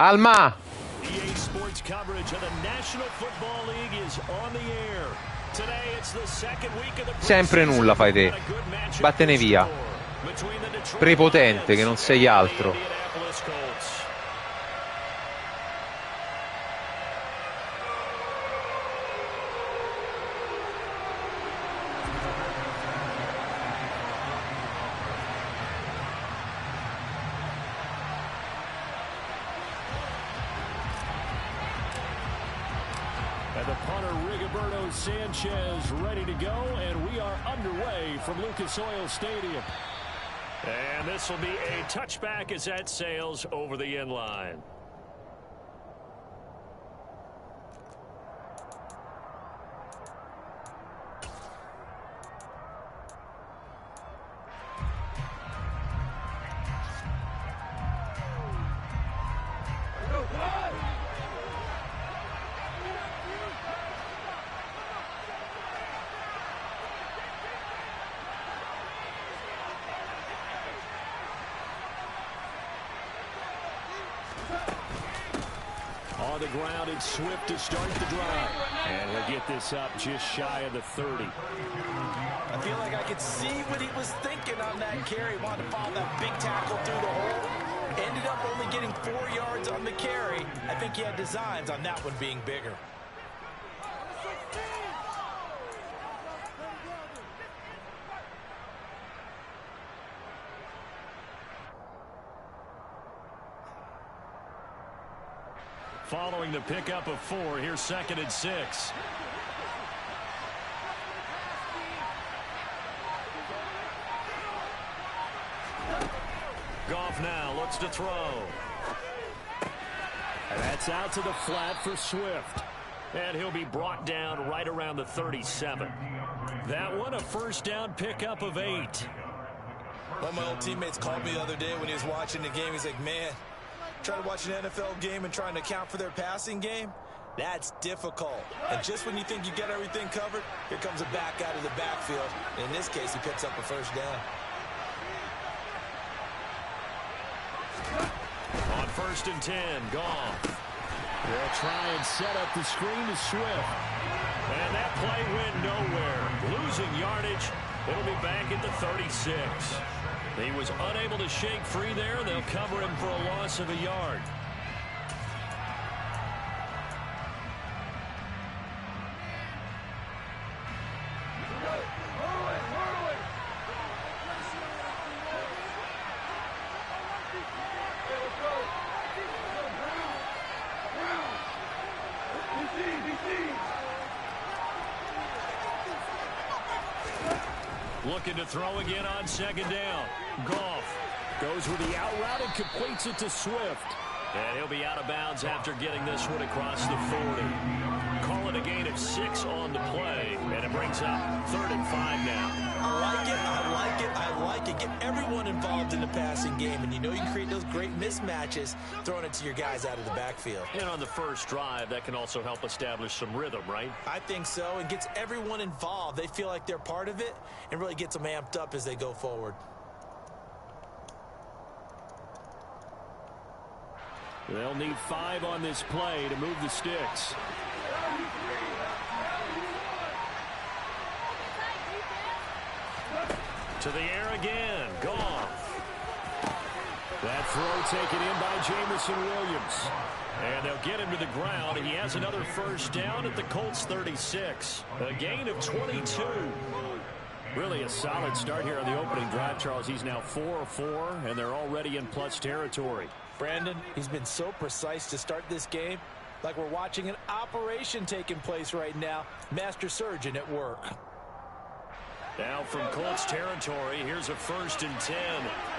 Alma! EA Sports coverage of the National Football League is on the air. Today it's the second week of the Sempre nulla fai te. Vattene via. Prepotente che non sei altro. Sanchez ready to go, and we are underway from Lucas Oil Stadium. And this will be a touchback as that sails over the end line. On the ground, it's Swift to start the drive. And he'll get this up just shy of the 30. I feel like I could see what he was thinking on that carry. Wanted to follow that big tackle through the hole. Ended up only getting 4 yards on the carry. I think he had designs on that one being bigger. Following the pickup of 4, here's 2nd and 6. Goff now looks to throw. And that's out to the flat for Swift. And he'll be brought down right around the 37. That one a first down pickup of 8. One of my old teammates called me the other day when he was watching the game. He's like, man, trying to watch an NFL game and trying to account for their passing game, that's difficult. And just when you think you get everything covered, here comes a back out of the backfield. In this case, he picks up a first down. On 1st and 10, Goff. They'll try and set up the screen to Swift. And that play went nowhere. Losing yardage. It'll be back at the 36. He was unable to shake free there. They'll cover him for a loss of a yard. Looking to throw again on 2nd down. Goff goes with the out route and completes it to Swift. And he'll be out of bounds after getting this one across the 40. Call it a gain of 6 on the play, and it brings up 3rd and 5 now. I like it, I like it, I like it. Get everyone involved in the passing game, and you know you can create those great mismatches throwing it to your guys out of the backfield. And on the first drive, that can also help establish some rhythm, right? I think so. It gets everyone involved. They feel like they're part of it and really gets them amped up as they go forward. They'll need 5 on this play to move the sticks. To the air again. Goff. That throw taken in by Jamison Williams. And they'll get him to the ground. He has another first down at the Colts 36. A gain of 22. Really a solid start here on the opening drive, Charles. He's now 4 of 4, and they're already in plus territory. Brandon, he's been so precise to start this game, like we're watching an operation taking place right now. Master surgeon at work. Now from Colts territory, here's a 1st and 10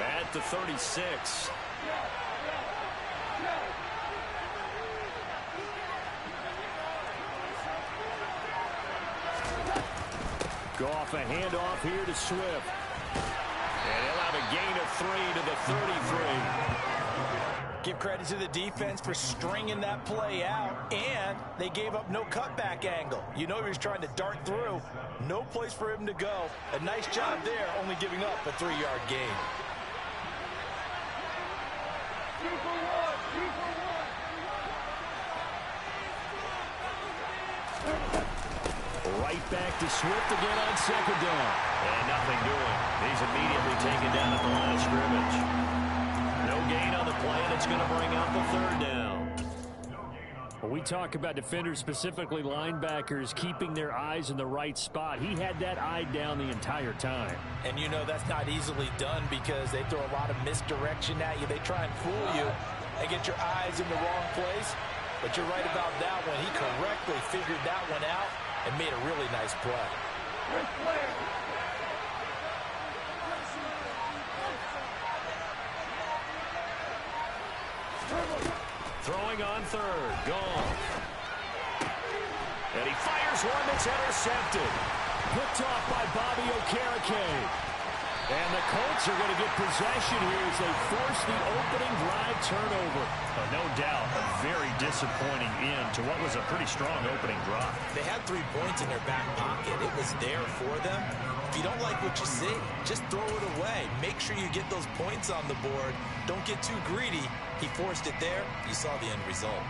at the 36. Goff a handoff here to Swift. And he'll have a gain of 3 to the 33. Give credit to the defense for stringing that play out, and they gave up no cutback angle. You know he was trying to dart through. No place for him to go. A nice job there, only giving up a 3-yard gain. Right back to Swift again on second down. And nothing doing. He's immediately taken down at the line of scrimmage. No gain on the play, and it's going to bring out the third down. Well, we talk about defenders, specifically linebackers, keeping their eyes in the right spot. He had that eye down the entire time. And you know that's not easily done because they throw a lot of misdirection at you. They try and fool you and get your eyes in the wrong place. But you're right about that one. He correctly figured that one out and made a really nice play. Throwing on third. Gone. And he fires one that's intercepted. Picked off by Bobby Okereke. And the Colts are going to get possession here as they force the opening drive turnover. No doubt, a very disappointing end to what was a pretty strong opening drive. They had 3 points in their back pocket. It was there for them. If you don't like what you see, just throw it away. Make sure you get those points on the board. Don't get too greedy. He forced it there. You saw the end result.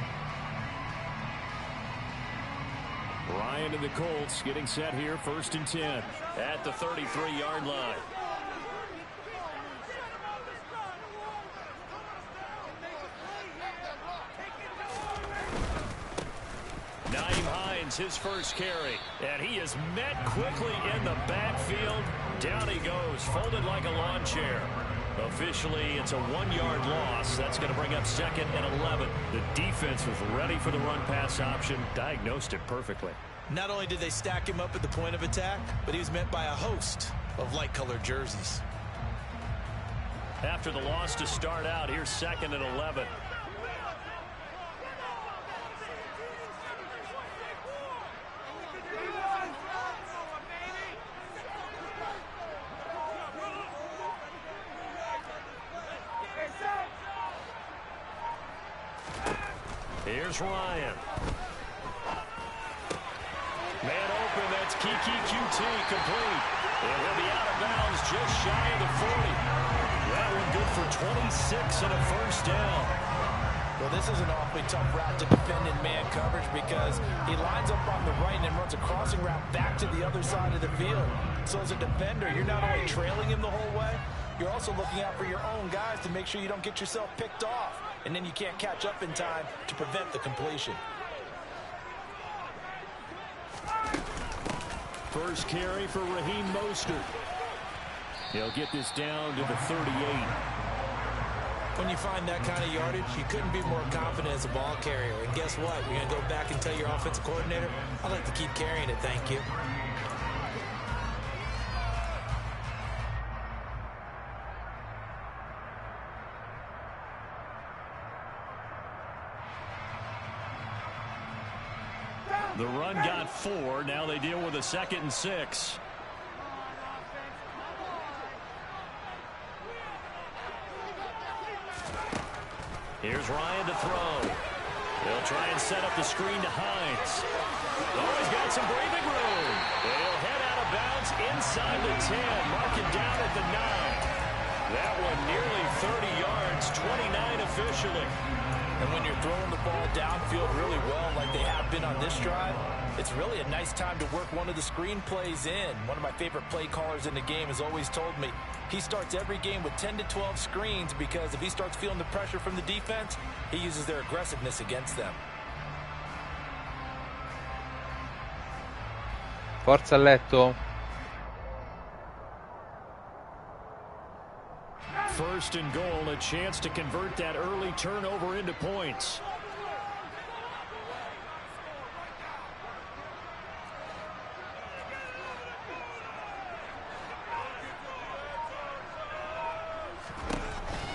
Ryan and the Colts getting set here, 1st and 10 at the 33-yard line. His first carry, and he is met quickly in the backfield. Down he goes, folded like a lawn chair. Officially, it's a 1-yard loss. That's going to bring up 2nd and 11. The defense was ready for the run-pass option, diagnosed it perfectly. Not only did they stack him up at the point of attack, but he was met by a host of light-colored jerseys. After the loss to start out, here's 2nd and 11. Here's Ryan. Man open, that's Kiki QT complete. And he'll be out of bounds just shy of the 40. That one good for 26 and a first down. Well, this is an awfully tough route to defend in man coverage because he lines up on the right and then runs a crossing route back to the other side of the field. So as a defender, you're not only trailing him the whole way, you're also looking out for your own guys to make sure you don't get yourself picked off. And then you can't catch up in time to prevent the completion. First carry for Raheem Mostert. He'll get this down to the 38. When you find that kind of yardage, you couldn't be more confident as a ball carrier. And guess what? You're going to go back and tell your offensive coordinator, I'd like to keep carrying it, thank you. The run got 4. Now they deal with a 2nd and 6. Here's Ryan to throw. They'll try and set up the screen to Hines. Oh, he's got some breathing room. They'll head out of bounds inside the 10. Mark it down at the 9. That one nearly 30 yards, 29 officially. And when you're throwing the ball downfield really well like they have been on this drive, it's really a nice time to work one of the screen plays in. One of my favorite play callers in the game has always told me he starts every game with 10 to 12 screens because if he starts feeling the pressure from the defense, he uses their aggressiveness against them. Forza a letto. 1st and goal, a chance to convert that early turnover into points.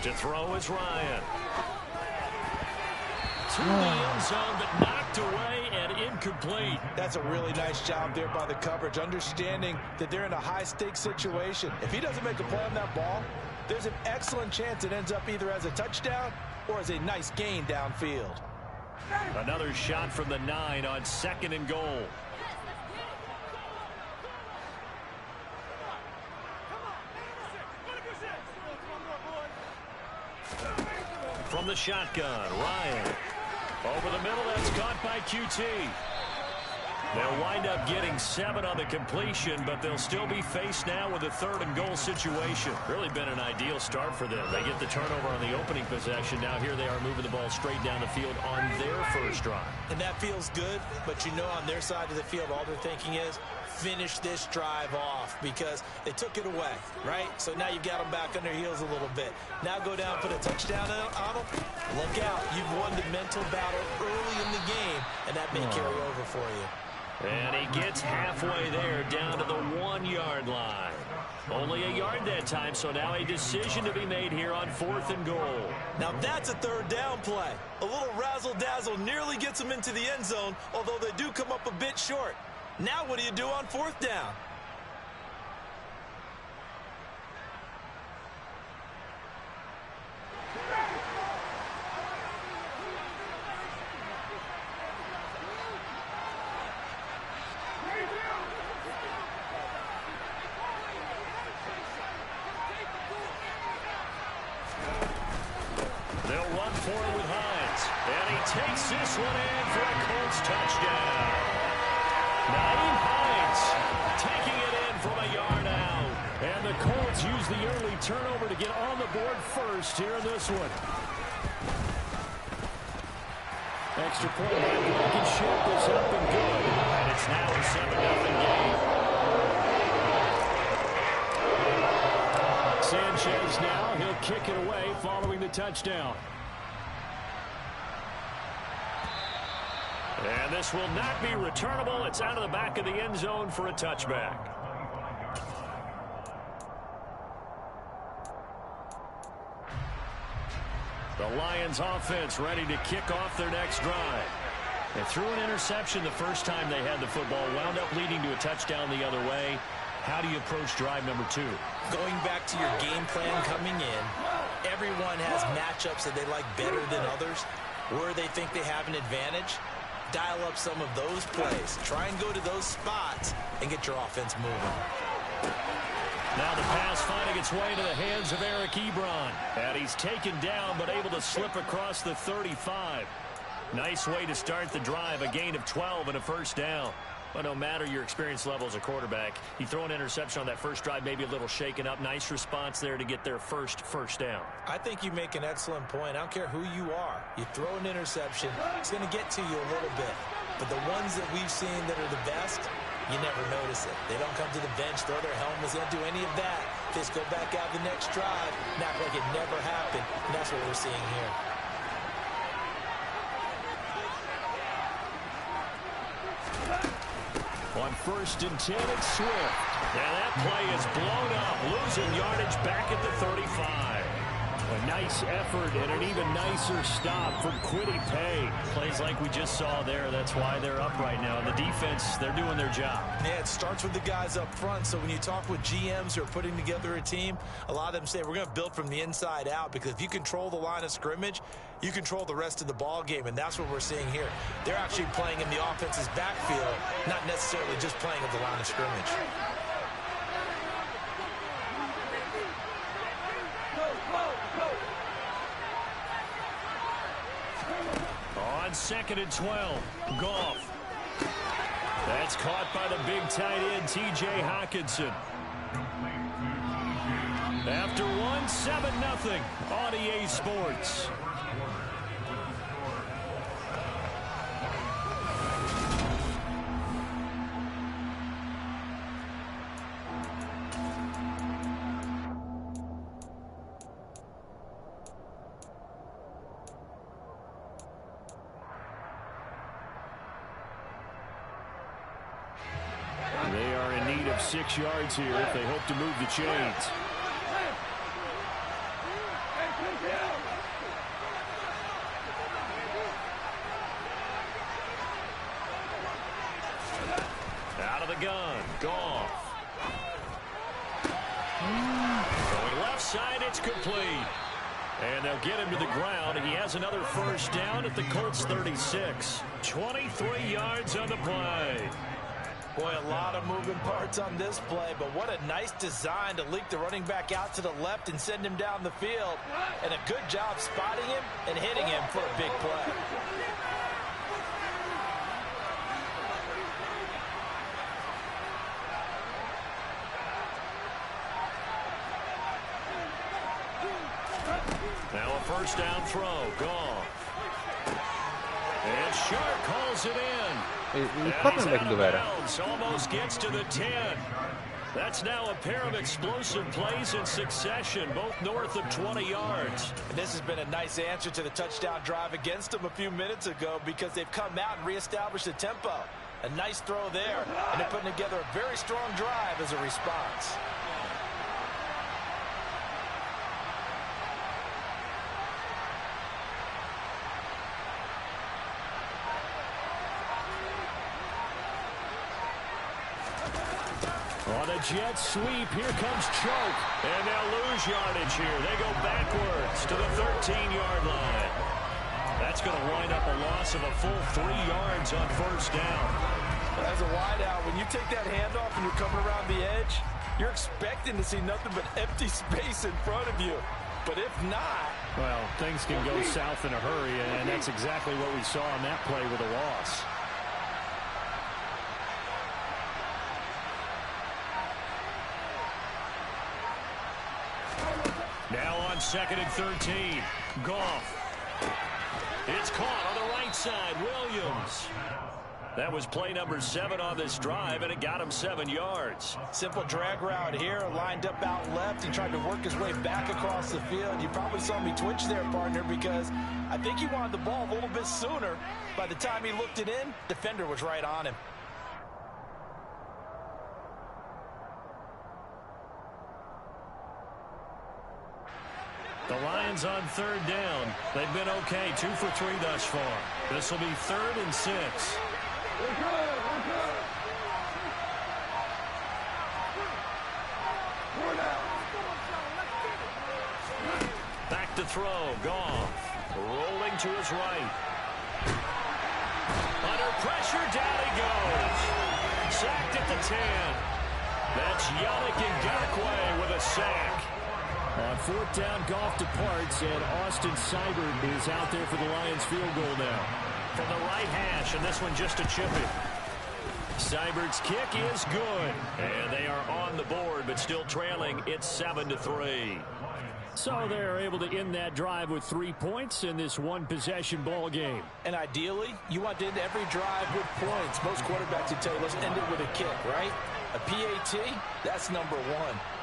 To throw is Ryan. To the end zone, but knocked away and incomplete. That's a really nice job there by the coverage, understanding that they're in a high-stakes situation. If he doesn't make a play on that ball, there's an excellent chance it ends up either as a touchdown or as a nice gain downfield. Another shot from the 9 on 2nd and goal. From the shotgun, Ryan. Over the middle, that's caught by QT. They'll wind up getting 7 on the completion, but they'll still be faced now with a 3rd and goal situation. Really been an ideal start for them. They get the turnover on the opening possession. Now here they are moving the ball straight down the field on their first drive. And that feels good, but you know on their side of the field, all they're thinking is, finish this drive off because they took it away, right? So now you've got them back on their heels a little bit. Now go down, put a touchdown on them. Look out. You've won the mental battle early in the game, and that may carry over for you. And he gets halfway there down to the 1-yard line. Only a yard that time, so now a decision to be made here on 4th and goal. Now that's a 3rd down play. A little razzle-dazzle nearly gets them into the end zone, although they do come up a bit short. Now what do you do on 4th down? They'll run for it with Hines. And he takes this one in for a Colts touchdown. Naeem Hines taking it in from a yard out. And the Colts use the early turnover to get on the board first here in this one. Extra point by Blankenship is up and good. And it's now a 7-0 game. Sanchez now, he'll kick it away following the touchdown. And this will not be returnable. It's out of the back of the end zone for a touchback. The Lions offense ready to kick off their next drive. They threw an interception the first time they had the football, wound up leading to a touchdown the other way. How do you approach drive number 2? Going back to your game plan coming in, everyone has matchups that they like better than others, where they think they have an advantage. Dial up some of those plays. Try and go to those spots and get your offense moving. Now the pass finding its way to the hands of Eric Ebron. And he's taken down but able to slip across the 35. Nice way to start the drive. A gain of 12 and a 1st down. But no matter your experience level as a quarterback, you throw an interception on that first drive, maybe a little shaken up. Nice response there to get their first down. I think you make an excellent point. I don't care who you are. You throw an interception, it's going to get to you a little bit. But the ones that we've seen that are the best, you never notice it. They don't come to the bench, throw their helmets, they don't do any of that. They just go back out the next drive and act like it never happened. And that's what we're seeing here. On 1st and 10, it's Swift. And that play is blown up, losing yardage back at the 35. A nice effort and an even nicer stop from Kwity Paye. Plays like we just saw there. That's why they're up right now. The defense, they're doing their job. Yeah, it starts with the guys up front. So when you talk with GMs who are putting together a team, a lot of them say we're going to build from the inside out, because if you control the line of scrimmage, you control the rest of the ball game, and that's what we're seeing here. They're actually playing in the offense's backfield, not necessarily just playing at the line of scrimmage. On 2nd and 12, Goff. That's caught by the big tight end, T.J. Hockenson. After one, 7-0 on EA Sports. They are in need of 6 yards here if they hope to move the chains. Out of the gun, Goff. Going left side, it's complete. And they'll get him to the ground, and he has another 1st down at the Colts 36. 23 yards on the play. Boy, a lot of moving parts on this play, but what a nice design to leak the running back out to the left and send him down the field. And a good job spotting him and hitting him for a big play. Now a first down throw. Goff. And Sharp calls it in. Il cornerback dov'era? Almost gets to the 10. That's now a pair of explosive plays in succession, both north of 20 yards. And this has been a nice answer to the touchdown drive against them a few minutes ago because they've come out and reestablished the tempo. A nice throw there, and they're putting together a very strong drive as a response. On a jet sweep, here comes Choke. And they'll lose yardage here. They go backwards to the 13-yard line. That's going to wind up a loss of a full 3 yards on first down. As a wideout, when you take that handoff and you're coming around the edge, you're expecting to see nothing but empty space in front of you. But if not... Well, things can go south in a hurry, and that's exactly what we saw on that play with a loss. Now on 2nd and 13. Goff. It's caught on the right side. Williams. That was play number 7 on this drive, and it got him 7 yards. Simple drag route here, lined up out left and tried to work his way back across the field. You probably saw me twitch there, partner, because I think he wanted the ball a little bit sooner. By the time he looked it in, defender was right on him. The Lions on 3rd down. They've been okay, 2 for 3 thus far. This will be 3rd and 6. Back to throw. Goff. Rolling to his right. Under pressure, down he goes. Sacked at the 10. That's Yannick Ngakoue with a sack. On 4th down, Goff departs, and Austin Seibert is out there for the Lions field goal now. From the right hash, and this one just a chippy. Seibert's kick is good, and they are on the board, but still trailing. It's 7-3. So they're able to end that drive with 3 points in this one-possession ball game. And ideally, you want to end every drive with points. Most quarterbacks would tell you, let's end it with a kick, right? A PAT, that's number 1.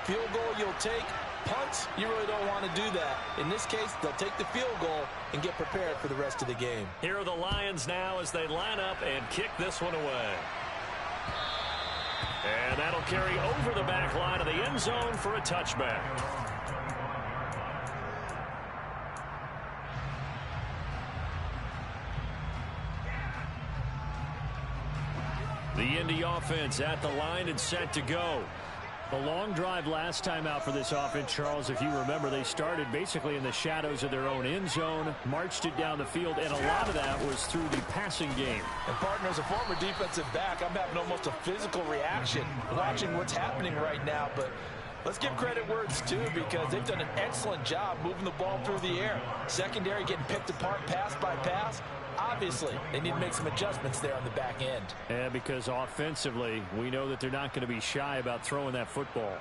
Field goal you'll take. Punts, you really don't want to do that. In this case, they'll take the field goal and get prepared for the rest of the game. Here are the Lions now as they line up and kick this one away. And that'll carry over the back line of the end zone for a touchback. The Indy offense at the line and set to go. A long drive last time out for this offense, Charles. If you remember, they started basically in the shadows of their own end zone, marched it down the field, and a lot of that was through the passing game. And, partner, as a former defensive back, I'm having almost a physical reaction watching what's happening right now. But let's give credit where it's due because they've done an excellent job moving the ball through the air. Secondary getting picked apart pass by pass. Obviously, they need to make some adjustments there on the back end. Yeah, because offensively, we know that they're not going to be shy about throwing that football.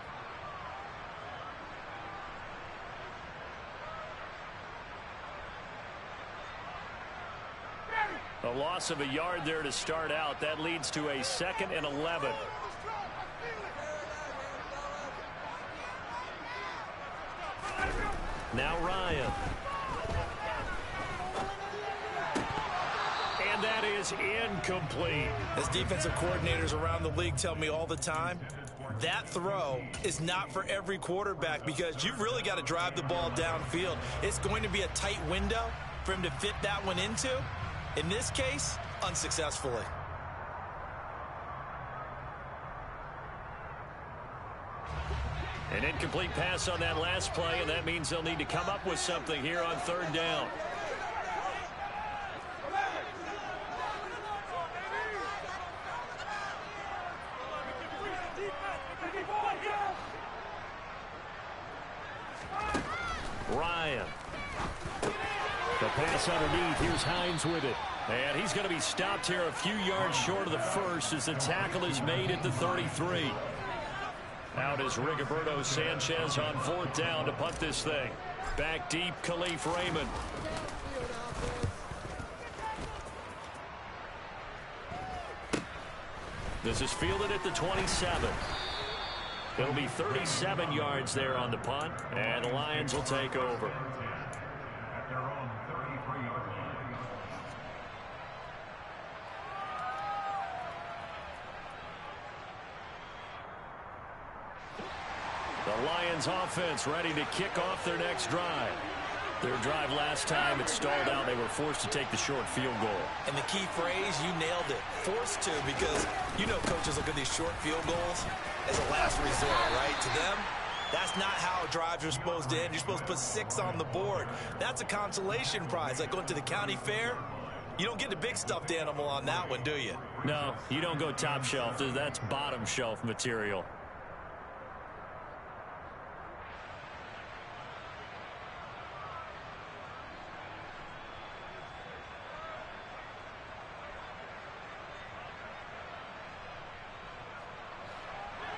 A loss of a yard there to start out. That leads to a 2nd and 11. Now Ryan. And that is incomplete. As defensive coordinators around the league tell me all the time, that throw is not for every quarterback because you've really got to drive the ball downfield. It's going to be a tight window for him to fit that one into. In this case, unsuccessfully. An incomplete pass on that last play, and that means they'll need to come up with something here on 3rd down. Ryan. The pass underneath. Here's Hines with it. And he's going to be stopped here a few yards short of the first as the tackle is made at the 33. Out is Rigoberto Sanchez on 4th down to punt this thing. Back deep, Khalif Raymond. This is fielded at the 27. It'll be 37 yards there on the punt, and the Lions will take over. The Lions offense ready to kick off their next drive. Their drive last time, it stalled out. They were forced to take the short field goal. And the key phrase, you nailed it, forced to, because you know coaches look at these short field goals as a last resort, right? To them, that's not how drives are supposed to end. You're supposed to put 6 on the board. That's a consolation prize, like going to the county fair. You don't get the big stuffed animal on that one, do you? No, you don't go top shelf. That's bottom shelf material.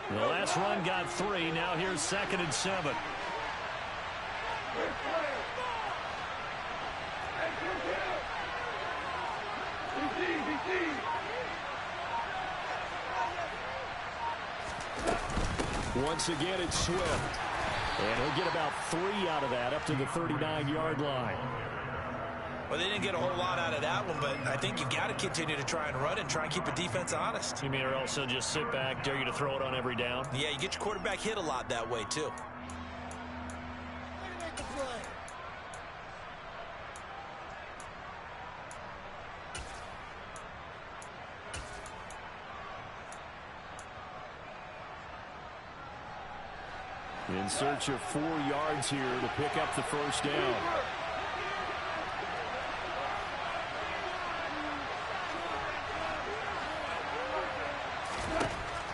The last run got 3. Now here's 2nd and 7. Once again, it's Swift. And he'll get about 3 out of that, up to the 39-yard line. Well, they didn't get a whole lot out of that one, but I think you got to continue to try and run and try and keep the defense honest. You mean or else they'll just sit back, dare you to throw it on every down? Yeah, you get your quarterback hit a lot that way, too. In search of 4 yards here to pick up the first down.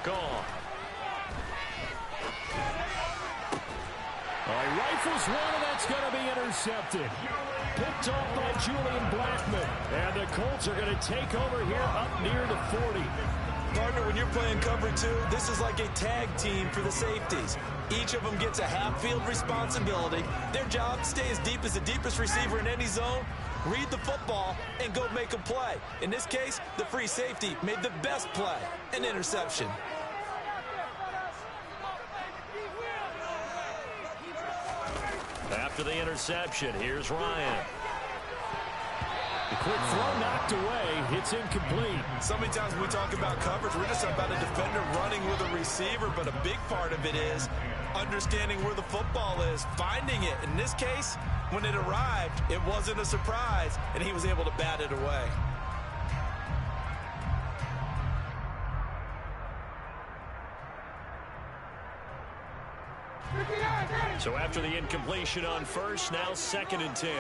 Gone. He rifles one, and that's going to be intercepted. Picked off by Julian Blackman. And the Colts are going to take over here up near the 40. Partner, when you're playing cover 2, this is like a tag team for the safeties. Each of them gets a half-field responsibility. Their job, stay as deep as the deepest receiver in any zone, read the football, and go make a play. In this case, the free safety made the best play, an interception. After the interception, here's Ryan. The quick throw knocked away. It's incomplete. So many times when we talk about coverage, we're just about a defender running with a receiver, but a big part of it is understanding where the football is, finding it. In this case, when it arrived, it wasn't a surprise, and he was able to bat it away. So after the incompletion on first, now 2nd and 10.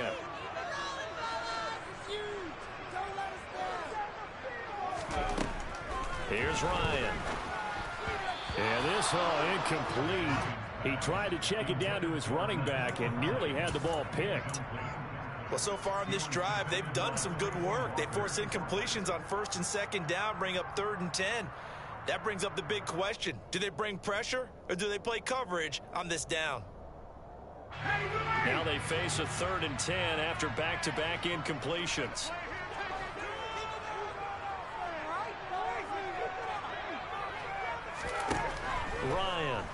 Here's Ryan. And this incomplete. He tried to check it down to his running back and nearly had the ball picked. Well, so far on this drive, they've done some good work. They force incompletions on 1st and 2nd down, bring up 3rd and 10. That brings up the big question. Do they bring pressure or do they play coverage on this down? Now they face a 3rd and 10 after back-to-back incompletions. Ryan.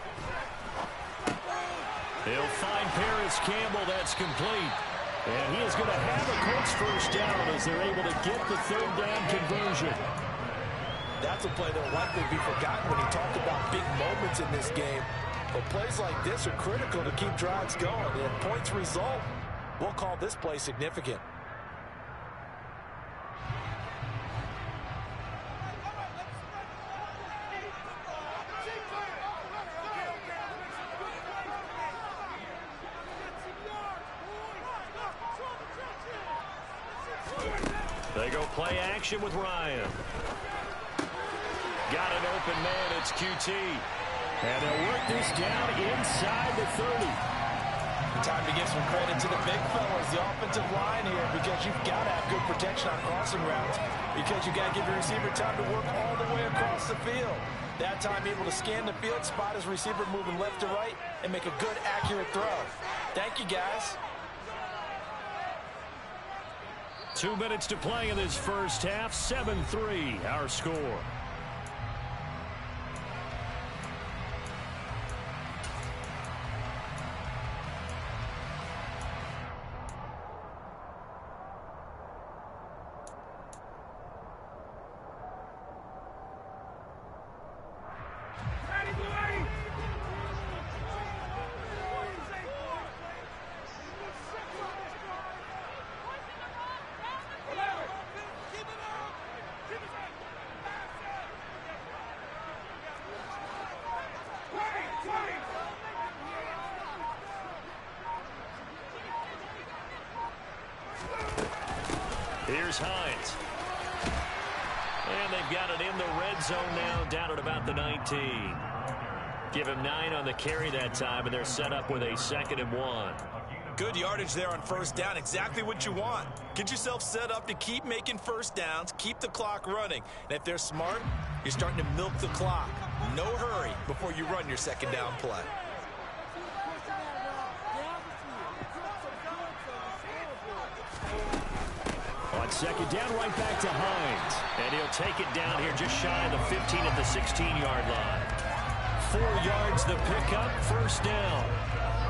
He'll find Paris Campbell. That's complete. And he is going to have a Colts first down as they're able to get the 3rd down conversion. That's a play that will likely be forgotten when you talk about big moments in this game. But plays like this are critical to keep drives going. And points result, we'll call this play significant. They go play action with Ryan. Got an open man. It's QT. And they'll work this down inside the 30. Time to give some credit to the big fellas, the offensive line here, because you've got to have good protection on crossing routes, because you've got to give your receiver time to work all the way across the field. That time able to scan the field, spot his receiver moving left to right, and make a good, accurate throw. Thank you, guys. 2 minutes to play in this first half. 7-3, our score. Here's Hines. And they've got it in the red zone now, down at about the 19. Give him 9 on the carry that time, and they're set up with a 2nd and 1. Good yardage there on first down. Exactly what you want. Get yourself set up to keep making first downs, keep the clock running. And if they're smart, you're starting to milk the clock. No hurry before you run your 2nd down play. On 2nd down, right back to Hines. And he'll take it down here just shy of the 15 at the 16-yard line. 4 yards the pickup, first down. I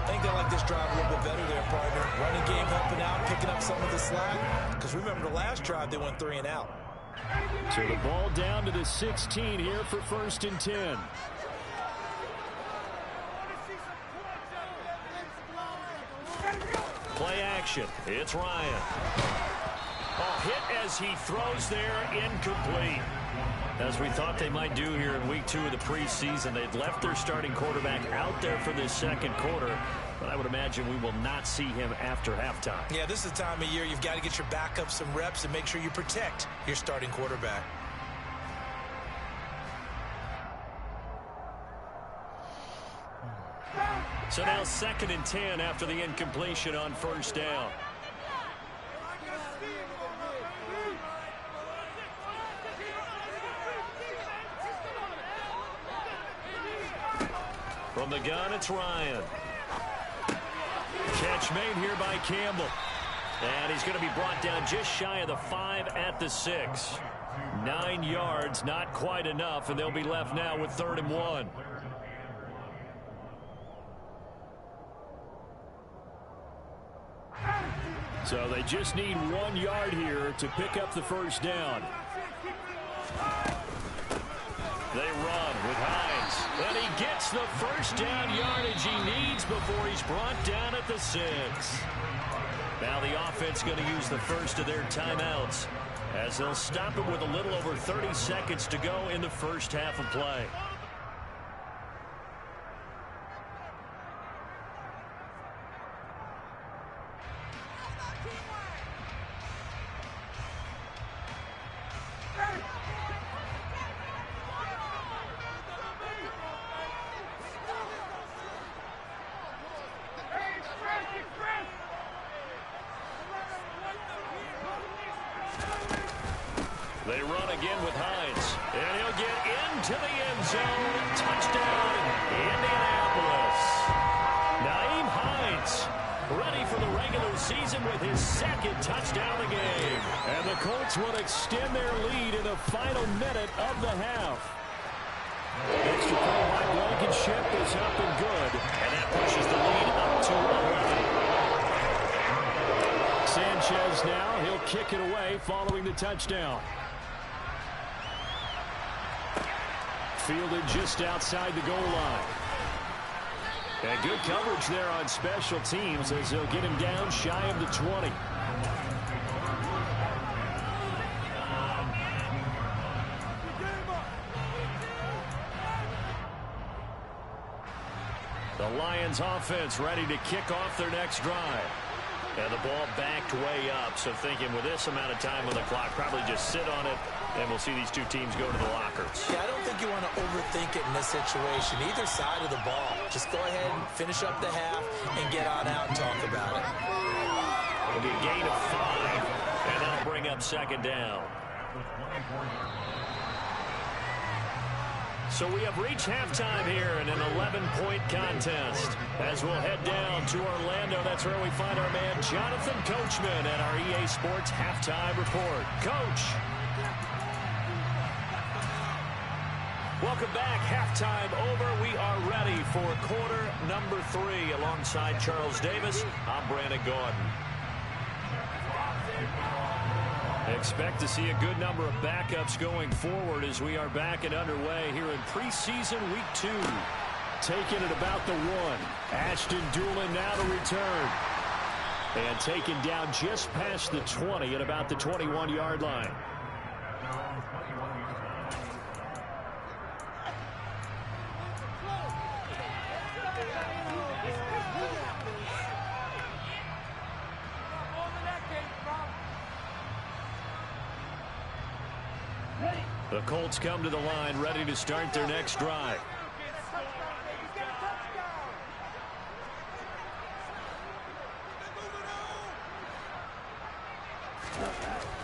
think they like this drive a little bit better there, partner. Running game helping out, picking up some of the slack. Because remember the last drive, they went 3 and out. So the ball down to the 16 here for 1st and 10. Play action. It's Ryan. Hit as he throws there, incomplete. As we thought they might do here in week 2 of the preseason, they've left their starting quarterback out there for this 2nd quarter, but I would imagine we will not see him after halftime. Yeah, this is the time of year you've got to get your backup some reps and make sure you protect your starting quarterback. So now 2nd and 10 after the incompletion on first down. From the gun, it's Ryan. Catch made here by Campbell. And he's going to be brought down just shy of the 5 at the 6. 9 yards, not quite enough, and they'll be left now with 3rd and 1. So they just need 1 yard here to pick up the first down. They run with Hines. And he gets the first down yardage he needs before he's brought down at the 6. Now the offense going to use the first of their timeouts as they'll stop it with a little over 30 seconds to go in the first half of play. They run again with Hines, and he'll get into the end zone. Touchdown, Indianapolis. Naeem Hines ready for the regular season with his 2nd touchdown of the game. And the Colts will extend their lead in the final minute of the half. Extra point by Blankenship is up and good, and that pushes the lead up to 11. Sanchez now, he'll kick it away following the touchdown. Fielded just outside the goal line. And good coverage there on special teams as they'll get him down shy of the 20. The Lions offense ready to kick off their next drive. And the ball backed way up, so thinking with this amount of time on the clock, probably just sit on it, and we'll see these two teams go to the lockers. Yeah, I don't think you want to overthink it in this situation. Either side of the ball. Just go ahead and finish up the half and get on out and talk about it. It'll be a gain of 5, and that'll bring up 2nd down. So we have reached halftime here in an 11-point contest. As we'll head down to Orlando, that's where we find our man Jonathan Coachman at our EA Sports Halftime Report. Coach. Welcome back. Halftime over. We are ready for quarter number 3 alongside Charles Davis. I'm Brandon Gordon. Expect to see a good number of backups going forward as we are back and underway here in preseason week 2. Taking it about the 1. Ashton Doolin now to return. And taken down just past the 20 at about the 21-yard line. The Colts come to the line ready to start their next drive.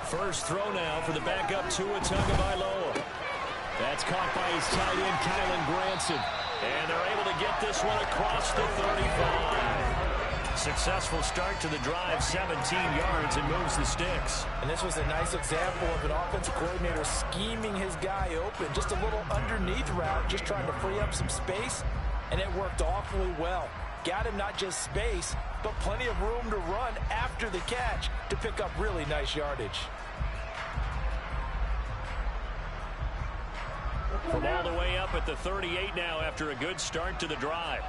First throw now for the backup Tua Tagovailoa. That's caught by his tight end Kylen Granson. And they're able to get this one across the 35. Successful start to the drive, 17 yards, and moves the sticks. And this was a nice example of an offensive coordinator scheming his guy open. Just a little underneath route, just trying to free up some space, and it worked awfully well. Got him not just space, but plenty of room to run after the catch to pick up really nice yardage. From all the way up at the 38 now after a good start to the drive.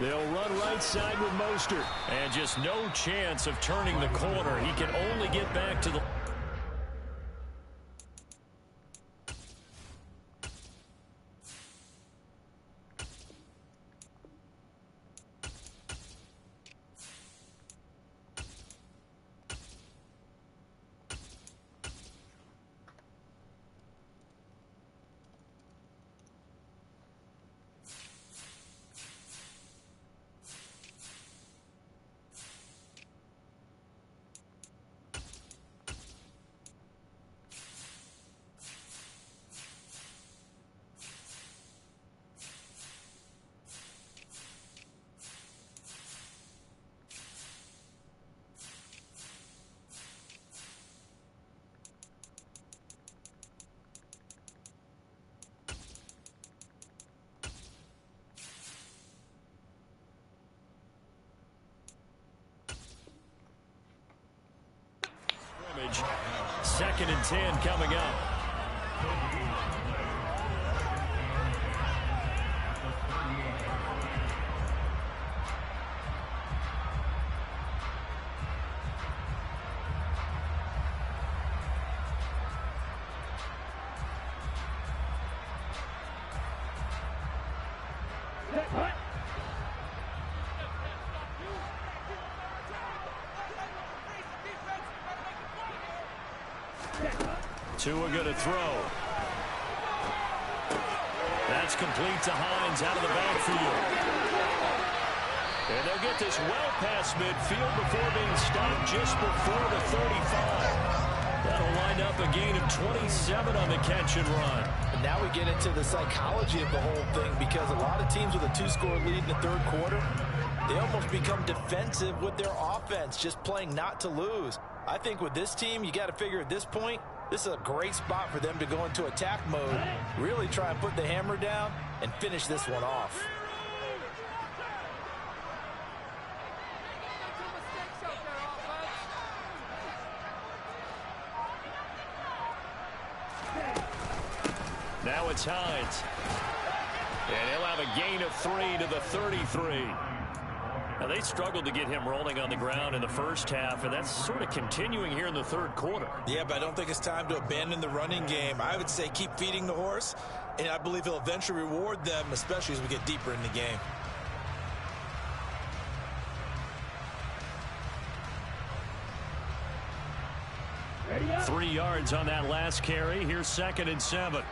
They'll run right side with Mostert. And just no chance of turning the corner. He can only get back to the... Second and 10 coming up. Tua going to throw. That's complete to Hines out of the backfield. And they'll get this well past midfield before being stopped just before the 35. That'll wind up a gain of 27 on the catch and run. And now we get into the psychology of the whole thing, because a lot of teams with a 2-score lead in the third quarter, they almost become defensive with their offense, just playing not to lose. I think with this team, you got to figure at this point, this is a great spot for them to go into attack mode, really try and put the hammer down and finish this one off. Now it's Hines. And he'll have a gain of 3 to the 33. Now, they struggled to get him rolling on the ground in the first half, and that's sort of continuing here in the third quarter. Yeah, but I don't think it's time to abandon the running game. I would say keep feeding the horse, and I believe he'll eventually reward them, especially as we get deeper in the game. Ready? 3 yards on that last carry. Here's 2nd and 7.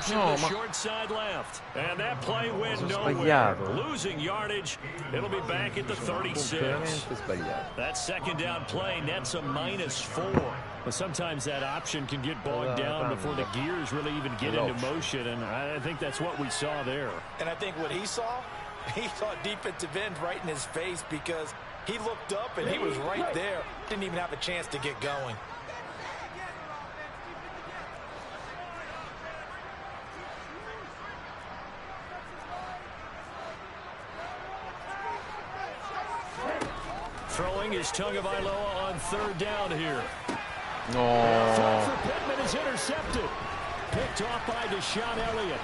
option No, to ma... short side left. And that play went Sono nowhere. sbagliato. Losing yardage. It'll be back at the 36. Completamente sbagliato. That second down play nets a -4. But sometimes that option can get bogged down before the gears really even get into motion, and I think that's what we saw there. And I think what he saw defensive end right in his face, because he looked up and he was right there. Didn't even have a chance to get going. Throwing is Tagovailoa on third down here. No. Throw for Pittman is intercepted. Picked off by Deshaun Elliott.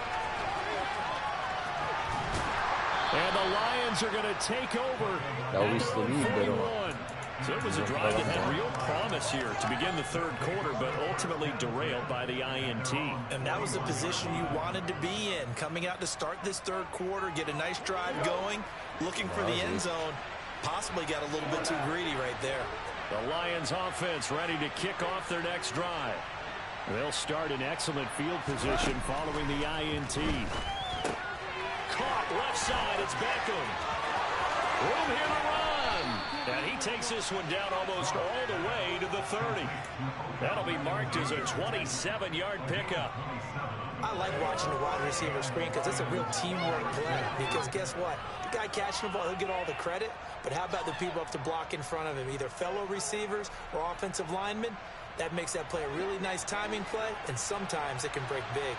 And the Lions are going to take over. L'ho visto libero. So it was a drive that had real promise here to begin the third quarter, but ultimately derailed by the INT. And that was the position you wanted to be in, coming out to start this third quarter, get a nice drive going, looking for the end zone. Possibly got a little bit too greedy right there. The Lions offense ready to kick off their next drive. They'll start in excellent field position following the INT. Caught left side, it's Beckham. Room here to run. And he takes this one down almost all the way to the 30. That'll be marked as a 27-yard pickup. I like watching the wide receiver screen because it's a real teamwork play. Because guess what? The guy catching the ball, he'll get all the credit. But how about the people up to block in front of him, either fellow receivers or offensive linemen? That makes that play a really nice timing play, and sometimes it can break big.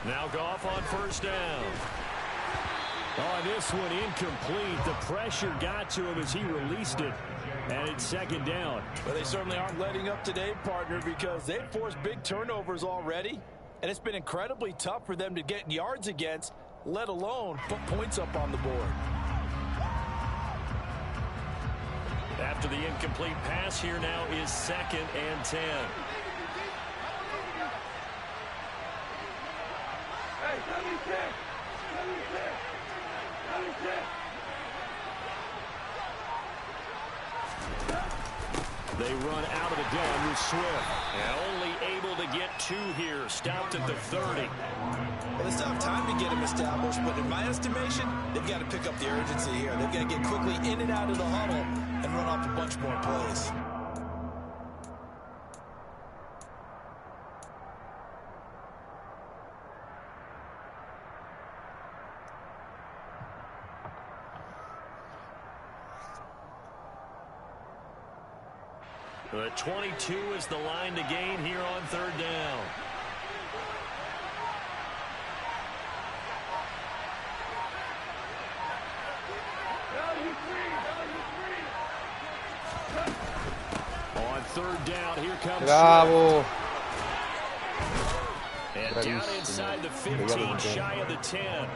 Now Goff on first down. On this one, incomplete. The pressure got to him as he released it. And it's second down. Well, they certainly aren't letting up today, partner, because they've forced big turnovers already. And it's been incredibly tough for them to get yards against, let alone put points up on the board. After the incomplete pass, here now is 2nd and 10. They run out of the gun with Swift. And only able to get 2 here. Stopped at the 30. Well, they still have time to get him established, but in my estimation, they've got to pick up the urgency here. They've got to get quickly in and out of the huddle and run off a bunch more plays. The 22 is the line to gain here on third down. On third down, here comes Bravo. and down inside the 15, shy of the 10.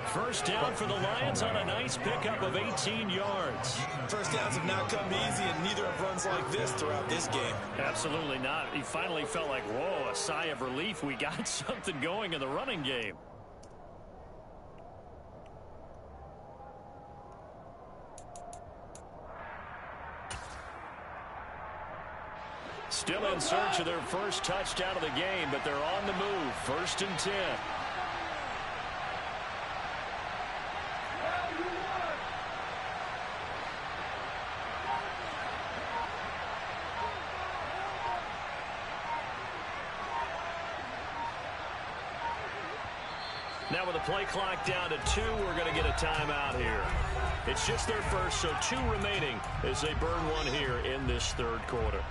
First down for the Lions on a nice pickup of 18 yards. First downs have not come easy, and neither have runs like this throughout this game. Absolutely not. He finally felt like, whoa, a sigh of relief. We got something going in the running game. Still in search of their first touchdown of the game, but they're on the move. 1st and 10. Now with the play clock down to 2, we're going to get a timeout here. It's just their first, so 2 remaining as they burn one here in this third quarter.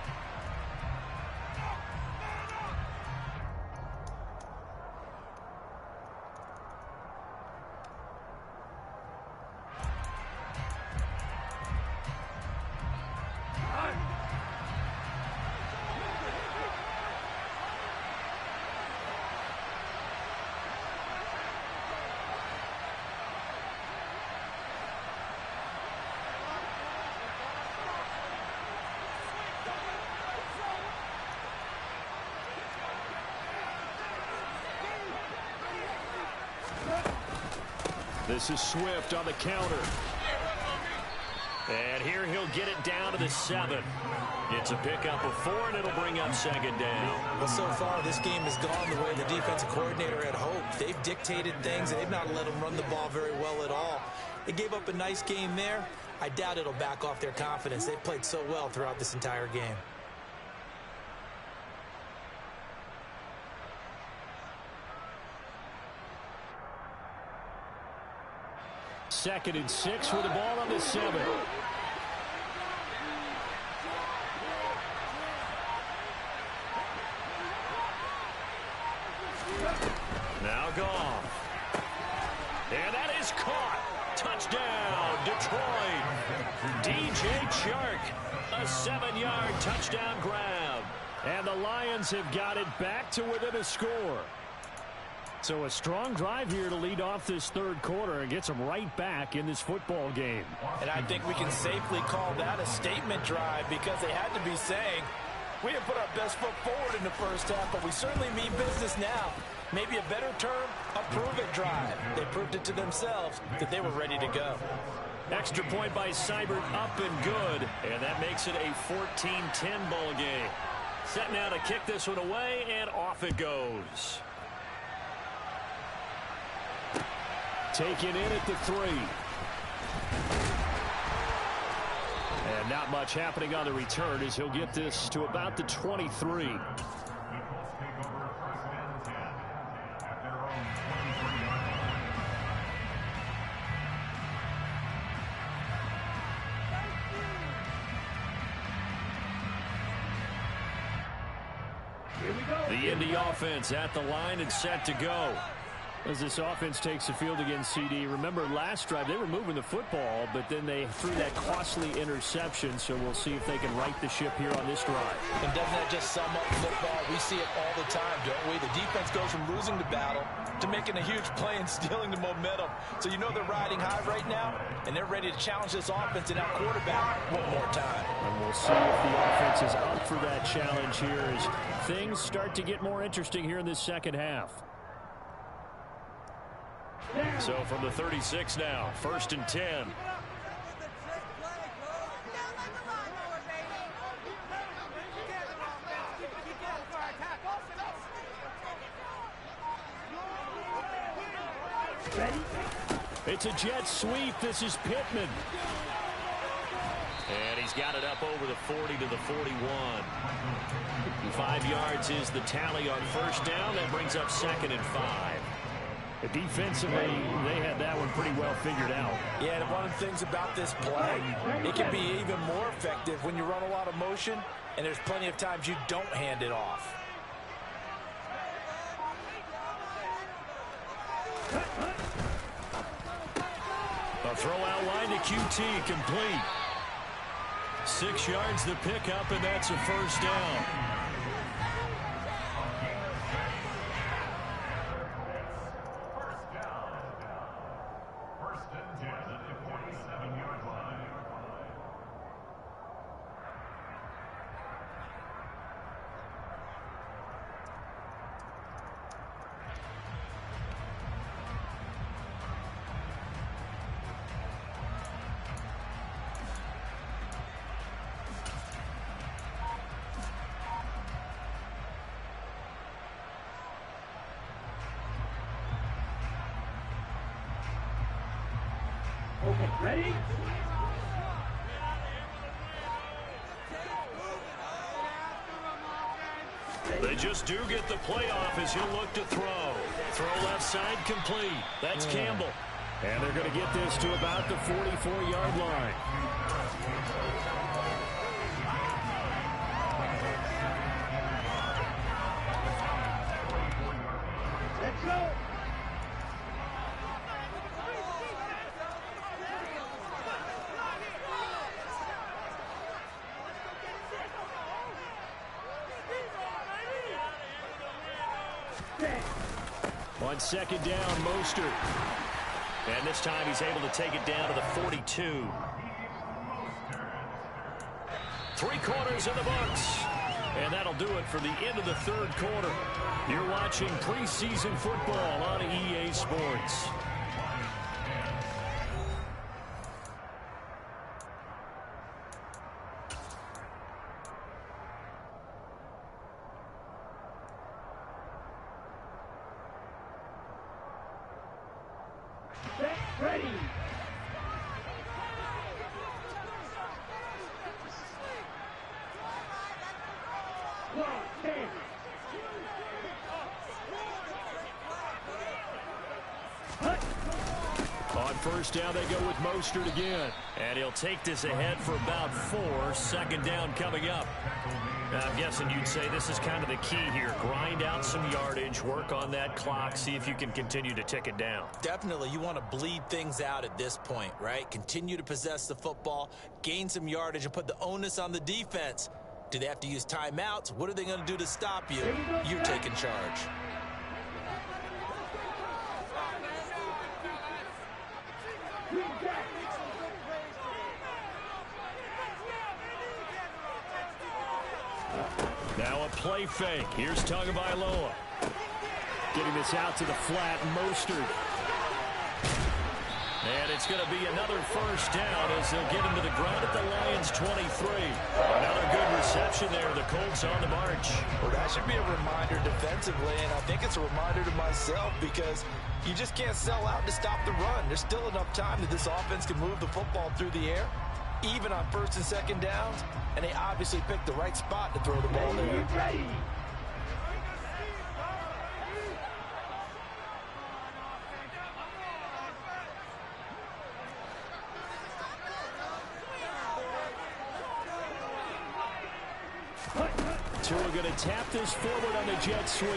This is Swift on the counter. And here he'll get it down to the 7. It's a pickup of 4, and it'll bring up second down. Well, so far, this game has gone the way the defensive coordinator had hoped. They've dictated things, and they've not let them run the ball very well at all. They gave up a nice game there. I doubt it'll back off their confidence. They've played so well throughout this entire game. Second and 6 with the ball on the 7. Now Goff. And that is caught. Touchdown, Detroit. DJ Chark, a 7-yard touchdown grab. And the Lions have got it back to within a score. So a strong drive here to lead off this third quarter and gets them right back in this football game. And I think we can safely call that a statement drive because they had to be saying, we have put our best foot forward in the first half, but we certainly mean business now. Maybe a better term, a prove-it drive. They proved it to themselves that they were ready to go. Extra point by Seibert, up and good. And that makes it a 14-10 ball game. Set now to kick this one away, and off it goes. Taken in at the 3. And not much happening on the return as he'll get this to about the 23. The Indy offense at the line and set to go. As this offense takes the field against CD, remember last drive they were moving the football, but then they threw that costly interception, so we'll see if they can right the ship here on this drive. And doesn't that just sum up football? We see it all the time, don't we? The defense goes from losing the battle to making a huge play and stealing the momentum. So you know they're riding high right now, and they're ready to challenge this offense and our quarterback one more time. And we'll see if the offense is up for that challenge here as things start to get more interesting here in this second half. So from the 36 now, 1st and 10. It's a jet sweep. This is Pittman. And he's got it up over the 40 to the 41. 5 yards is the tally on first down. That brings up 2nd and 5. Defensively, they had that one pretty well figured out. Yeah, and one of the things about this play, it can be even more effective when you run a lot of motion, and there's plenty of times you don't hand it off. A throw out line to QT, complete. 6 yards the pickup, and that's a first down. Ready? They just do get the playoff as he'll look to throw. Throw left side complete. That's Campbell. And they're going to get this to about the 44-yard line. Let's go. On second down, Mostert. And this time he's able to take it down to the 42. 3 quarters in the books. And that'll do it for the end of the third quarter. You're watching preseason football on EA Sports. Ready. On first down, they go with Mostert again. And he'll take this ahead for about 4. Second down coming up. Now, I'm guessing you'd say this is kind of the key here. Grind out some yardage, work on that clock, see if you can continue to tick it down. Definitely, you want to bleed things out at this point, right? Continue to possess the football, gain some yardage, and put the onus on the defense. Do they have to use timeouts? What are they going to do to stop you? You're taking charge. Now a play fake. Here's Tagovailoa. Getting this out to the flat, Mostert. And it's going to be another first down as they'll get him to the ground at the Lions' 23. Another good reception there. The Colts on the march. Well, that should be a reminder defensively, and I think it's a reminder to myself because you just can't sell out to stop the run. There's still enough time that this offense can move the football through the air, even on first and second downs, and they obviously picked the right spot to throw the ball there. Ready. Tua going to tap this forward on the jet sweep.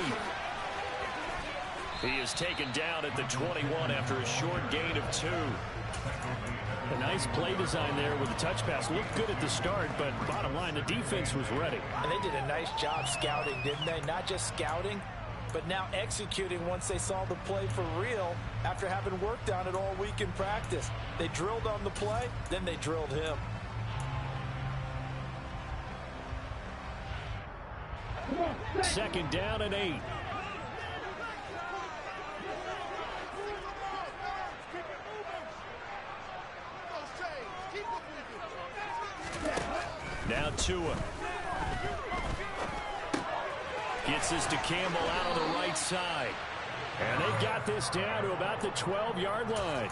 He is taken down at the 21 after a short gain of 2. A nice play design there with the touch pass. Looked good at the start, but bottom line, the defense was ready. And they did a nice job scouting, didn't they? Not just scouting, but now executing once they saw the play for real after having worked on it all week in practice. They drilled on the play, then they drilled him. Second down and 8. Now Tua. Gets this to Campbell out on the right side. And they've got this down to about the 12-yard line.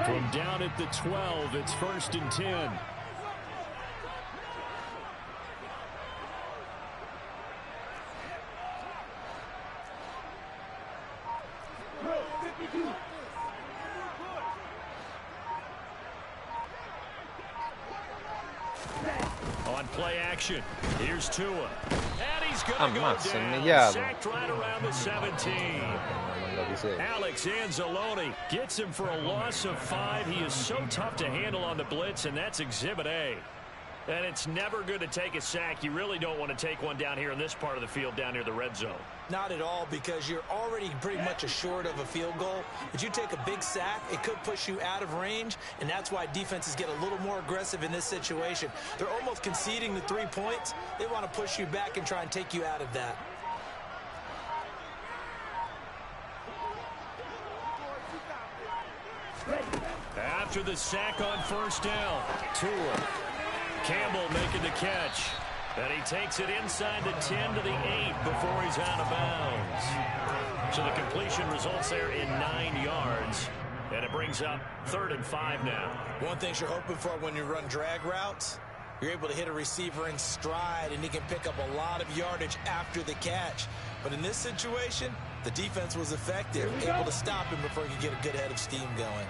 From down at the 12, it's 1st and 10. On play action, here's Tua. And he's going to go Ammazza, down. immediato. Sacked right around the 17. Alex Anzalone gets him for a loss of 5. He is so tough to handle on the blitz, and that's Exhibit A. And it's never good to take a sack. You really don't want to take one down here in this part of the field, down near the red zone. Not at all, because you're already pretty much assured of a field goal. If you take a big sack, it could push you out of range, and that's why defenses get a little more aggressive in this situation. They're almost conceding the 3 points. They want to push you back and try and take you out of that. After the sack on first down, Tua. Campbell making the catch. And he takes it inside the 10 to the 8 before he's out of bounds. So the completion results there in 9 yards. And it brings up 3rd and 5 now. One thing you're hoping for when you run drag routes, you're able to hit a receiver in stride, and he can pick up a lot of yardage after the catch. But in this situation, the defense was effective, able to stop him before he could get a good head of steam going.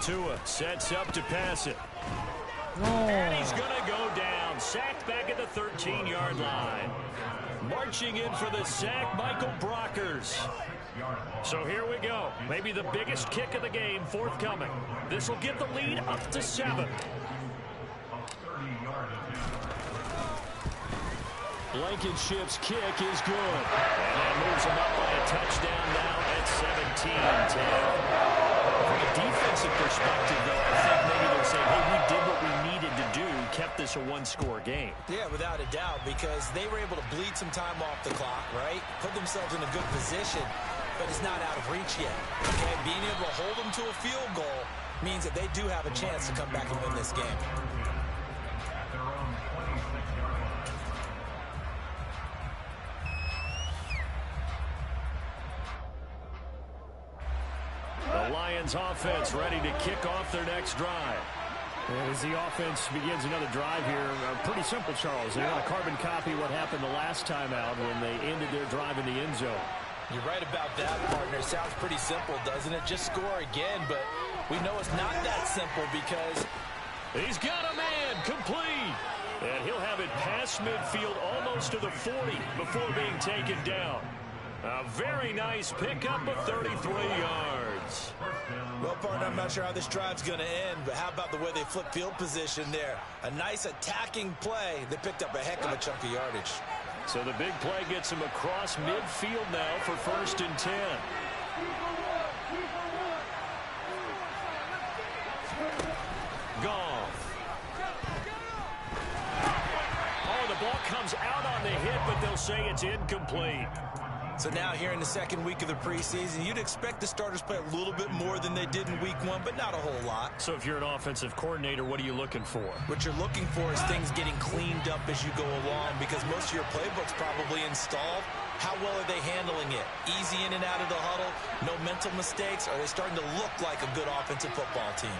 Tua sets up to pass it. And he's going to go down. Sacked back at the 13-yard line. Marching in for the sack, Michael Brockers. So here we go. Maybe the biggest kick of the game forthcoming. This will get the lead up to 7. Blankenship's kick is good. And that moves him up by a touchdown now at 17-10. From a defensive perspective, though, I think maybe they're saying, hey, we did what we needed to do, kept this this a one-score game. Yeah, without a doubt, because they were able to bleed some time off the clock, right? Put themselves in a good position, but it's not out of reach yet. Okay, being able to hold them to a field goal means that they do have a chance to come back and win this game. The Lions offense ready to kick off their next drive. And as the offense begins another drive here, pretty simple, Charles. They want to carbon copy what happened the last time out when they ended their drive in the end zone. You're right about that, partner. Sounds pretty simple, doesn't it? Just score again, but we know it's not that simple because he's got a man complete. And he'll have it past midfield almost to the 40 before being taken down. A very nice pickup of 33 yards. Well, partner, I'm not sure how this drive's going to end, but how about the way they flip field position there? A nice attacking play. They picked up a heck of a chunk of yardage. So the big play gets him across midfield now for 1st and 10. Goff. Oh, the ball comes out on the hit, but they'll say it's incomplete. So now here in the second week of the preseason, you'd expect the starters play a little bit more than they did in week 1, but not a whole lot. So if you're an offensive coordinator, what are you looking for? What you're looking for is things getting cleaned up as you go along, because most of your playbook's probably installed. How well are they handling it? Easy in and out of the huddle, no mental mistakes? Are they starting to look like a good offensive football team?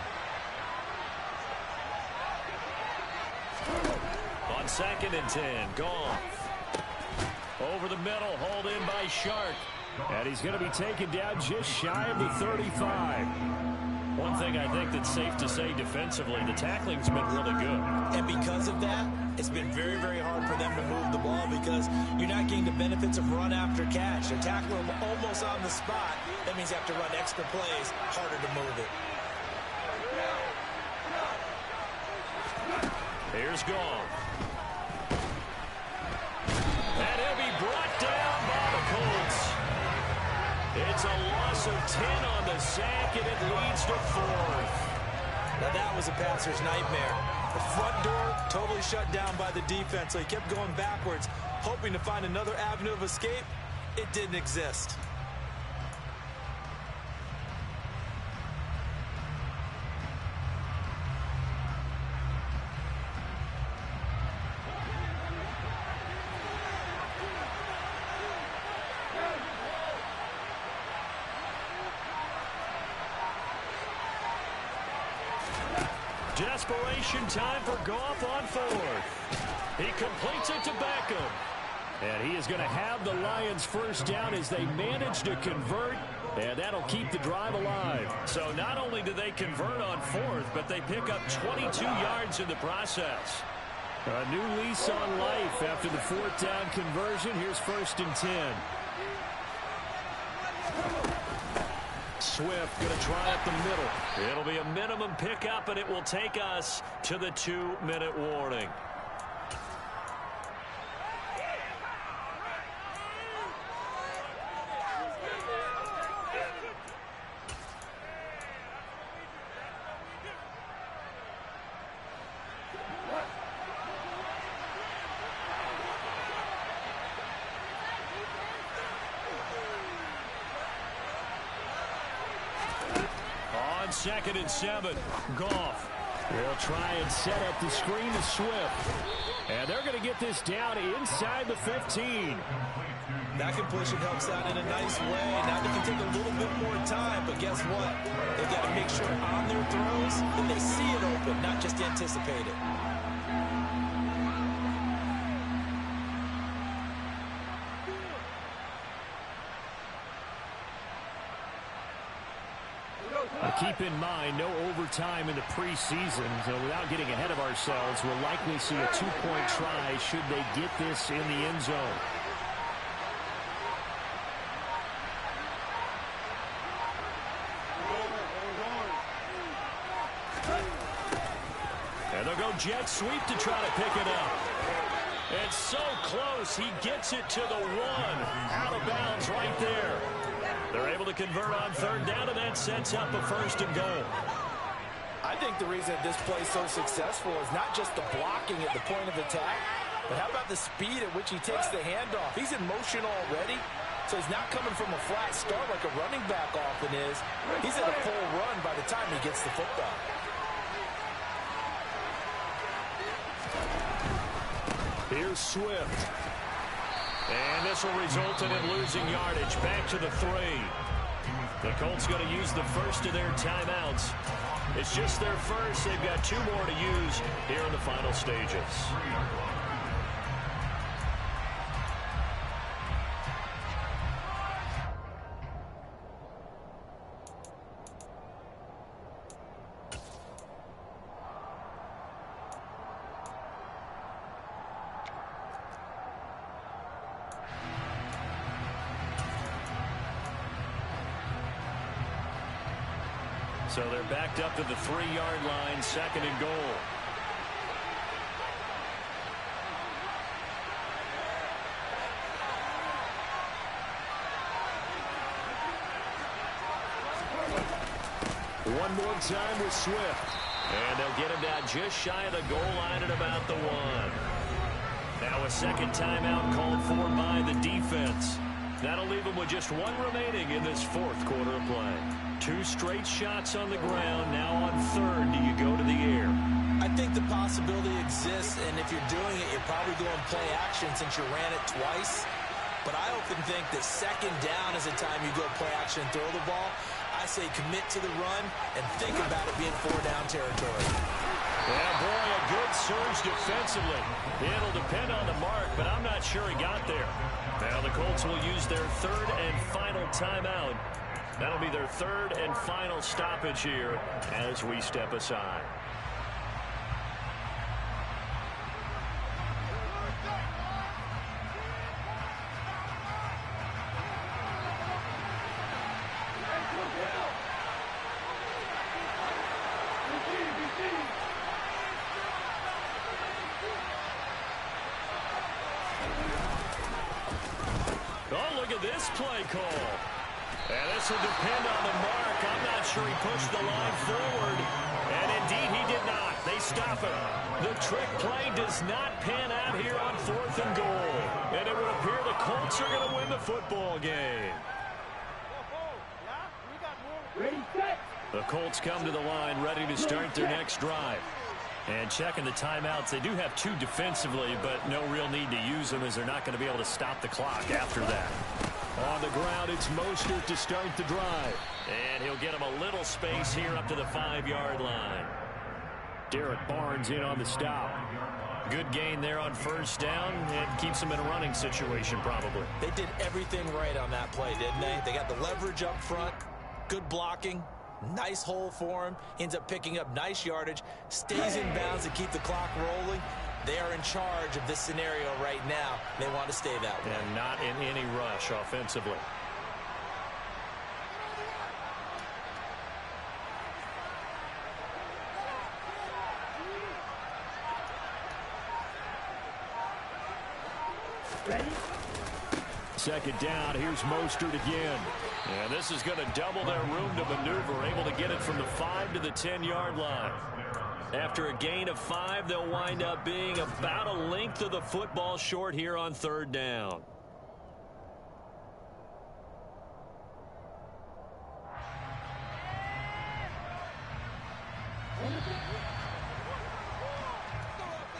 On 2nd and 10, Goff. Over the middle, hauled in by Shark. And he's going to be taken down just shy of the 35. One thing I think that's safe to say defensively, the tackling's been really good. And because of that, it's been very, very hard for them to move the ball because you're not getting the benefits of run after catch. They're tackling them almost on the spot. That means you have to run extra plays, harder to move it. Here's Goff. And he'll be brought down by the Colts. It's a loss of 10 on the sack, and it leads to 4th. Now that was a passer's nightmare. The front door totally shut down by the defense, so he kept going backwards, hoping to find another avenue of escape. It didn't exist. Desperation time for Goff on 4th. He completes it to Beckham. And he is going to have the Lions first down as they manage to convert. And that'll keep the drive alive. So not only do they convert on 4th, but they pick up 22 yards in the process. A new lease on life after the 4th down conversion. Here's 1st and 10. Swift going to try up the middle. It'll be a minimum pickup, and it will take us to the 2-minute warning. On 2nd and 7, Goff will try and set up the screen to Swift. And they're going to get this down inside the 15. That completion helps out in a nice way. Now they can take a little bit more time, but guess what? They've got to make sure on their throws that they see it open, not just anticipate it. Keep in mind, no overtime in the preseason, so without getting ahead of ourselves, we'll likely see a 2-point try should they get this in the end zone. And they'll go jet sweep to try to pick it up. It's so close, he gets it to the 1. Out of bounds right there. They're able to convert on 3rd down, and that sets up a 1st and goal. I think the reason that this play is so successful is not just the blocking at the point of attack, but how about the speed at which he takes the handoff? He's in motion already, so he's not coming from a flat start like a running back often is. He's in a full run by the time he gets the football. Here's Swift. And this will result in him losing yardage. Back to the 3. The Colts going to use the first of their timeouts. It's just their first. They've got 2 more to use here in the final stages. So they're backed up to the 3-yard line, 2nd and goal. One more time with Swift. And they'll get him down just shy of the goal line at about the 1. Now a second timeout called for by the defense. That'll leave him with just 1 remaining in this 4th quarter of play. 2 straight shots on the ground. Now on 3rd, do you go to the air? I think the possibility exists, and if you're doing it, you're probably going play action since you ran it twice. But I often think that 2nd down is the time you go play action and throw the ball. I say commit to the run and think about it being 4-down territory. Yeah, boy, a good surge defensively. It'll depend on the mark, but I'm not sure he got there. Now the Colts will use their 3rd and final timeout. That'll be their 3rd and final stoppage here as we step aside. Oh, look at this play call. And this will depend on the mark. I'm not sure he pushed the line forward. And indeed, he did not. They stop him. The trick play does not pan out here on 4th and goal. And it would appear the Colts are going to win the football game. Ready, set. The Colts come to the line ready to start their next drive. And checking the timeouts, they do have 2 defensively, but no real need to use them as they're not going to be able to stop the clock after that. On the ground, it's Mostert to start the drive. And he'll get him a little space here up to the 5-yard line. Derek Barnes in on the stop. Good gain there on 1st down and keeps him in a running situation probably. They did everything right on that play, didn't they? They got the leverage up front, good blocking, nice hole for him, ends up picking up nice yardage, stays in bounds to keep the clock rolling. They are in charge of this scenario right now. They want to stay that way. And not in any rush offensively. Ready. 2nd down, here's Mostert again. And this is going to double their room to maneuver, able to get it from the 5 to the 10-yard line. After a gain of 5, they'll wind up being about a length of the football short here on 3rd down.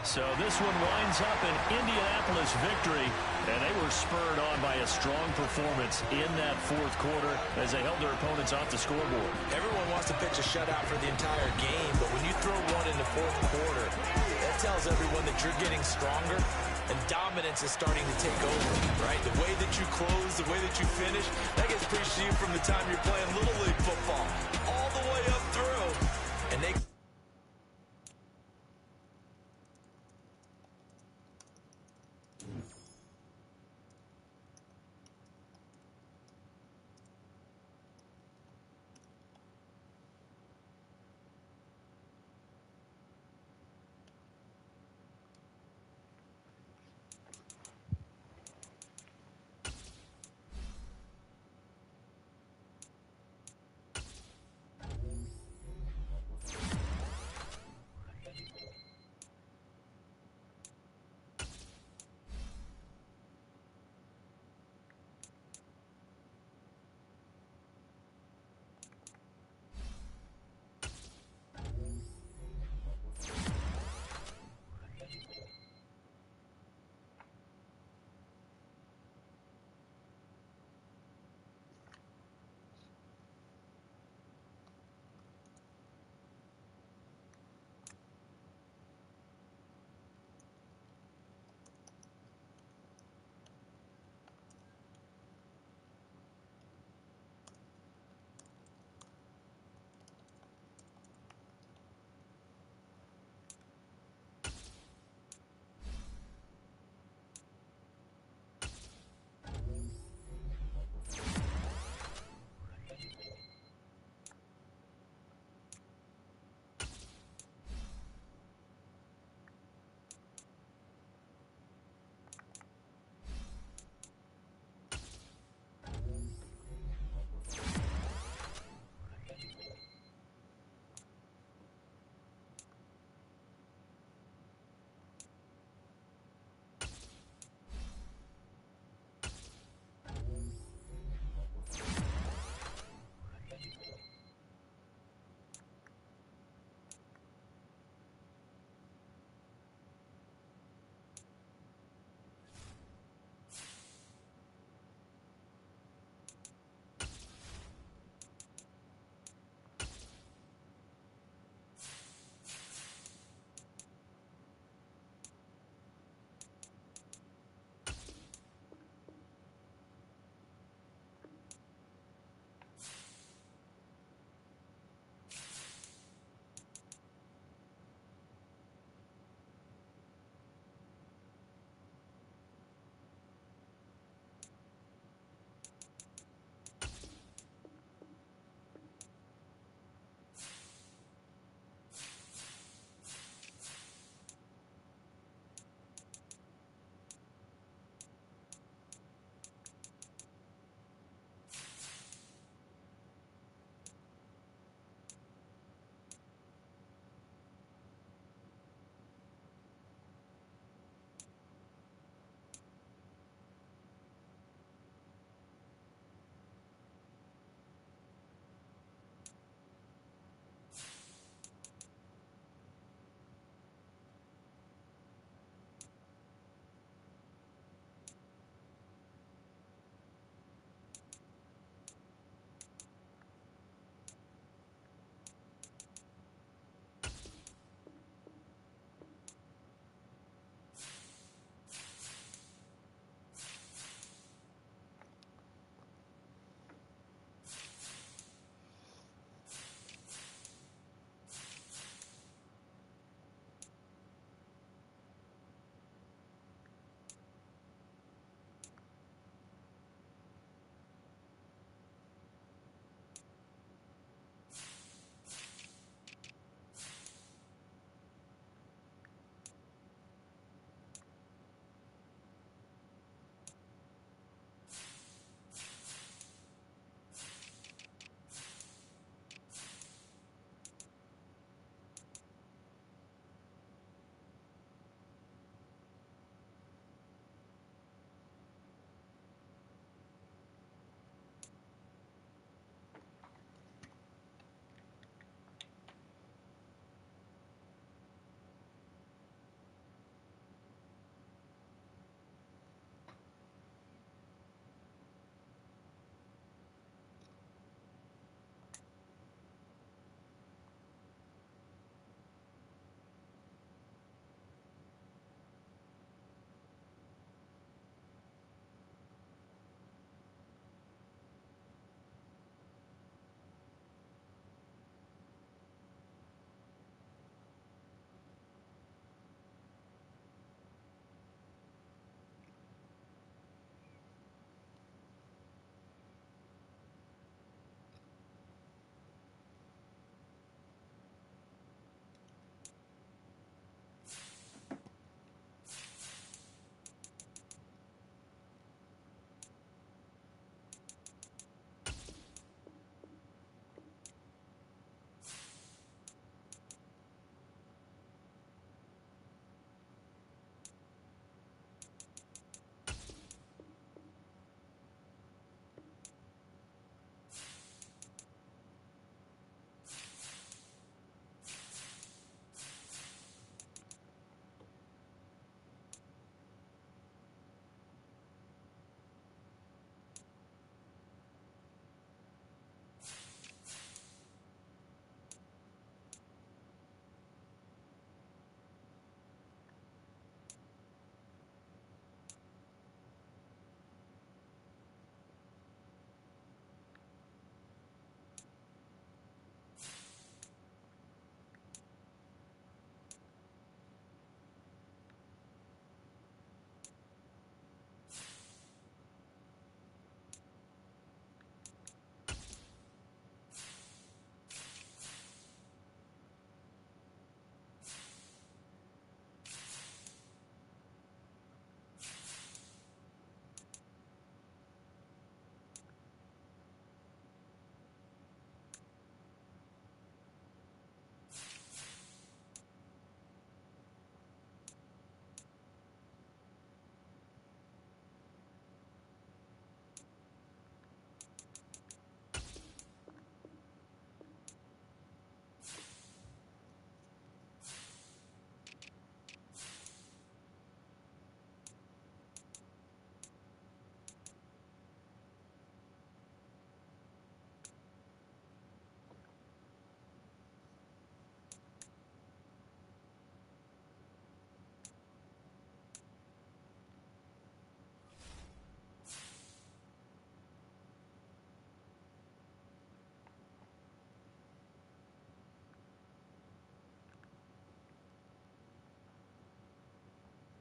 So this one winds up an Indianapolis victory, and they were spurred on by a strong performance in that 4th quarter as they held their opponents off the scoreboard. Everyone wants to pitch a shutout for the entire game, but when you throw one in the 4th quarter, that tells everyone that you're getting stronger and dominance is starting to take over, right? The way that you close, the way that you finish, that gets preached to you from the time you're playing Little League football all